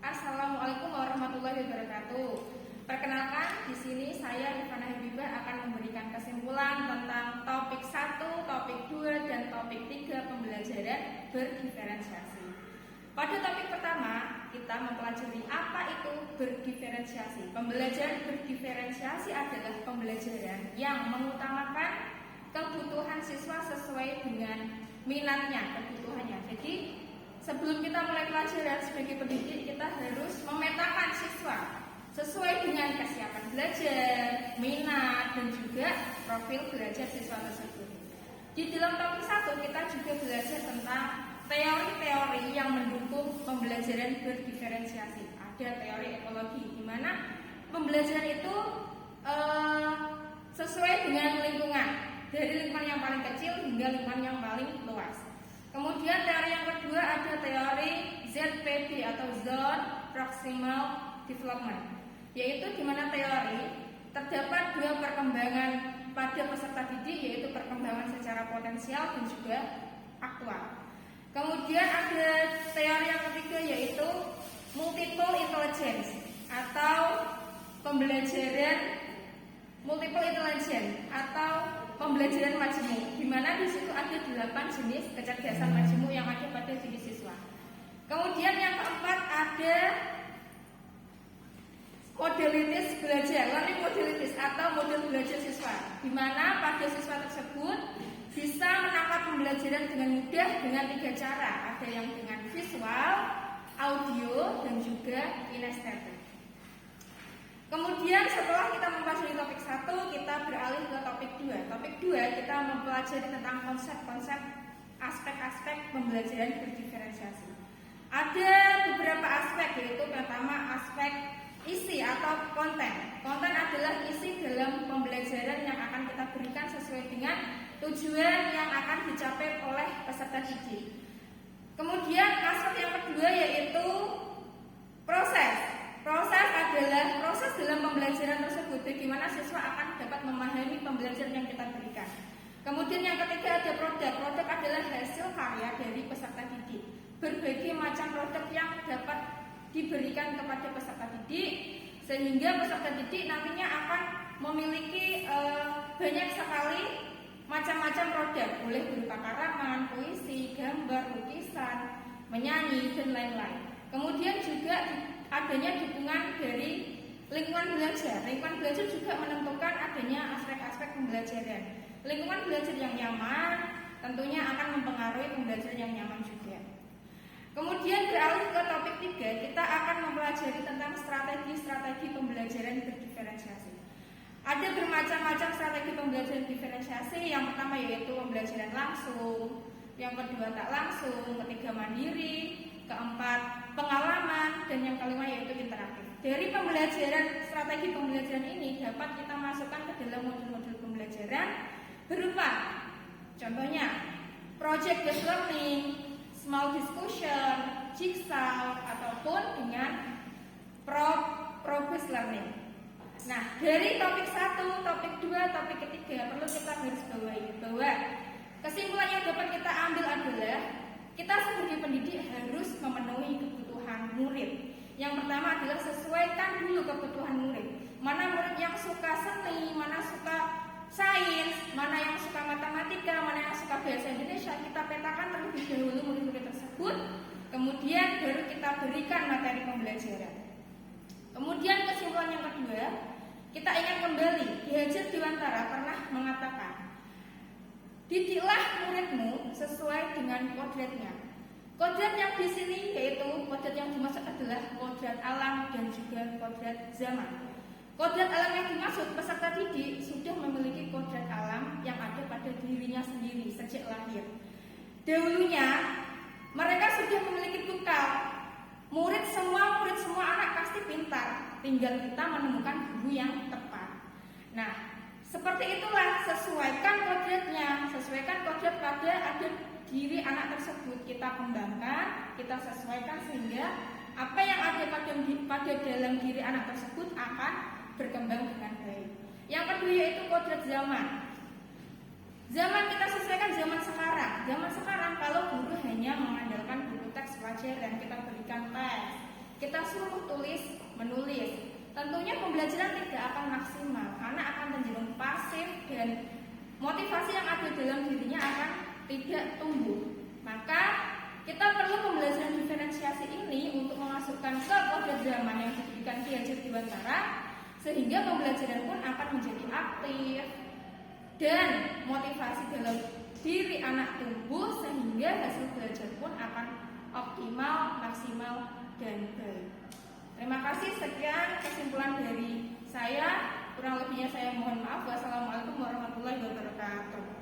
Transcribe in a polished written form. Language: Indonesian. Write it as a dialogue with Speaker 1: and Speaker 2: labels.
Speaker 1: Assalamualaikum warahmatullahi wabarakatuh. Perkenalkan, di sini saya Rifana Habibah akan memberikan kesimpulan tentang topik 1, topik 2, dan topik 3 pembelajaran berdiferensiasi. Pada topik pertama, kita mempelajari apa itu berdiferensiasi. Pembelajaran berdiferensiasi adalah pembelajaran yang mengutamakan kebutuhan siswa sesuai dengan minatnya, kebutuhannya. Jadi, sebelum kita mulai pelajaran sebagai pendidik, kita harus memetakan siswa sesuai dengan kesiapan belajar, minat, dan juga profil belajar siswa tersebut. Di dalam topik 1 kita juga belajar tentang teori-teori yang mendukung pembelajaran berdiferensiasi. Ada teori ekologi, di mana pembelajaran itu sesuai dengan lingkungan, dari lingkungan yang paling kecil hingga lingkungan yang paling luas. Kemudian teori yang kedua ada teori ZPD atau Zone Proximal Development, yaitu di mana teori terdapat dua perkembangan pada peserta didik, yaitu perkembangan secara potensial dan juga aktual. Kemudian ada teori yang ketiga yaitu Multiple Intelligence atau pembelajaran Multiple Intelligence atau pembelajaran majemuk, di mana di situ ada 8 jenis kecerdasan majemuk yang ada pada diri siswa. Kemudian yang keempat ada modalitas belajar, learning modalities atau model belajar siswa, di mana pada siswa tersebut bisa menangkap pembelajaran dengan mudah dengan 3 cara. Ada yang dengan visual, audio, dan juga kinestetik. Kemudian setelah kita mempelajari topik 1, kita beralih ke topik 2. Topik 2 kita mempelajari tentang konsep-konsep aspek-aspek pembelajaran berdiferensiasi. Ada beberapa aspek, yaitu pertama aspek isi atau konten. Konten adalah isi dalam pembelajaran yang akan kita berikan sesuai dengan tujuan yang akan dicapai oleh peserta didik. Kemudian aspek yang kedua yaitu proses. Proses adalah proses dalam pembelajaran tersebut, bagaimana siswa akan dapat memahami pembelajaran yang kita berikan. Kemudian yang ketiga ada produk. Produk adalah hasil karya dari peserta didik. Berbagai macam produk yang dapat diberikan kepada peserta didik, sehingga peserta didik nantinya akan memiliki banyak sekali macam-macam produk, boleh berupa karangan, puisi, gambar, lukisan, menyanyi, dan lain-lain. Kemudian juga adanya dukungan dari lingkungan belajar. Lingkungan belajar juga menentukan adanya aspek-aspek pembelajaran. Lingkungan belajar yang nyaman tentunya akan mempengaruhi pembelajaran yang nyaman juga. Kemudian beralih ke topik 3, kita akan mempelajari tentang strategi-strategi pembelajaran berdiferensiasi. Ada bermacam-macam strategi pembelajaran diferensiasi. Yang pertama yaitu pembelajaran langsung, yang kedua tak langsung, ketiga mandiri, keempat pengalaman, dan yang kelima yaitu interaktif. Dari pembelajaran strategi pembelajaran ini dapat kita masukkan ke dalam modul-modul pembelajaran berupa contohnya project based learning, small discussion, jigsaw, ataupun dengan pro-based learning. Nah, dari topik 1, topik 2, topik ketiga perlu kita garis bawahi bahwa kesimpulan yang dapat kita ambil adalah kita sebagai pendidik harus memenuhi kebutuhan murid. Yang pertama adalah sesuaikan dulu kebutuhan murid. Mana murid yang suka seni, mana suka sains, mana yang suka matematika, mana yang suka bahasa Indonesia. Kita petakan terlebih dahulu murid-murid tersebut, kemudian baru kita berikan materi pembelajaran. Kemudian kesimpulan yang kedua, kita ingat kembali, Ki Hajar Dewantara pernah mengatakan, didiklah muridmu sesuai dengan kodratnya. Kodrat yang di sini yaitu kodrat yang dimaksud adalah kodrat alam dan juga kodrat zaman. Kodrat alam yang dimaksud peserta didik sudah memiliki kodrat alam yang ada pada dirinya sendiri sejak lahir. Dahulunya mereka sudah memiliki bekal. Murid semua anak pasti pintar, tinggal kita menemukan guru yang tepat. Nah, seperti itulah, sesuaikan kodratnya, sesuaikan kodrat pada ada diri anak tersebut. Kita kembangkan, kita sesuaikan sehingga apa yang ada pada dalam diri anak tersebut akan berkembang dengan baik. Yang kedua yaitu kodrat zaman. Zaman kita sesuaikan zaman sekarang. Zaman sekarang kalau guru hanya mengandalkan buku teks pelajaran, kita berikan tes, kita suruh menulis. Tentunya pembelajaran tidak akan maksimal, anak akan cenderung pasif dan motivasi yang ada dalam dirinya akan tidak tumbuh. Maka kita perlu pembelajaran diferensiasi ini untuk memasukkan ke kode zaman yang diberikan Ki Hajar Dewantara, sehingga pembelajaran pun akan menjadi aktif dan motivasi dalam diri anak tumbuh, sehingga hasil belajar pun akan optimal, maksimal, dan baik. Terima kasih, sekian kesimpulan dari saya. Kurang lebihnya saya mohon maaf. Wassalamualaikum warahmatullahi wabarakatuh.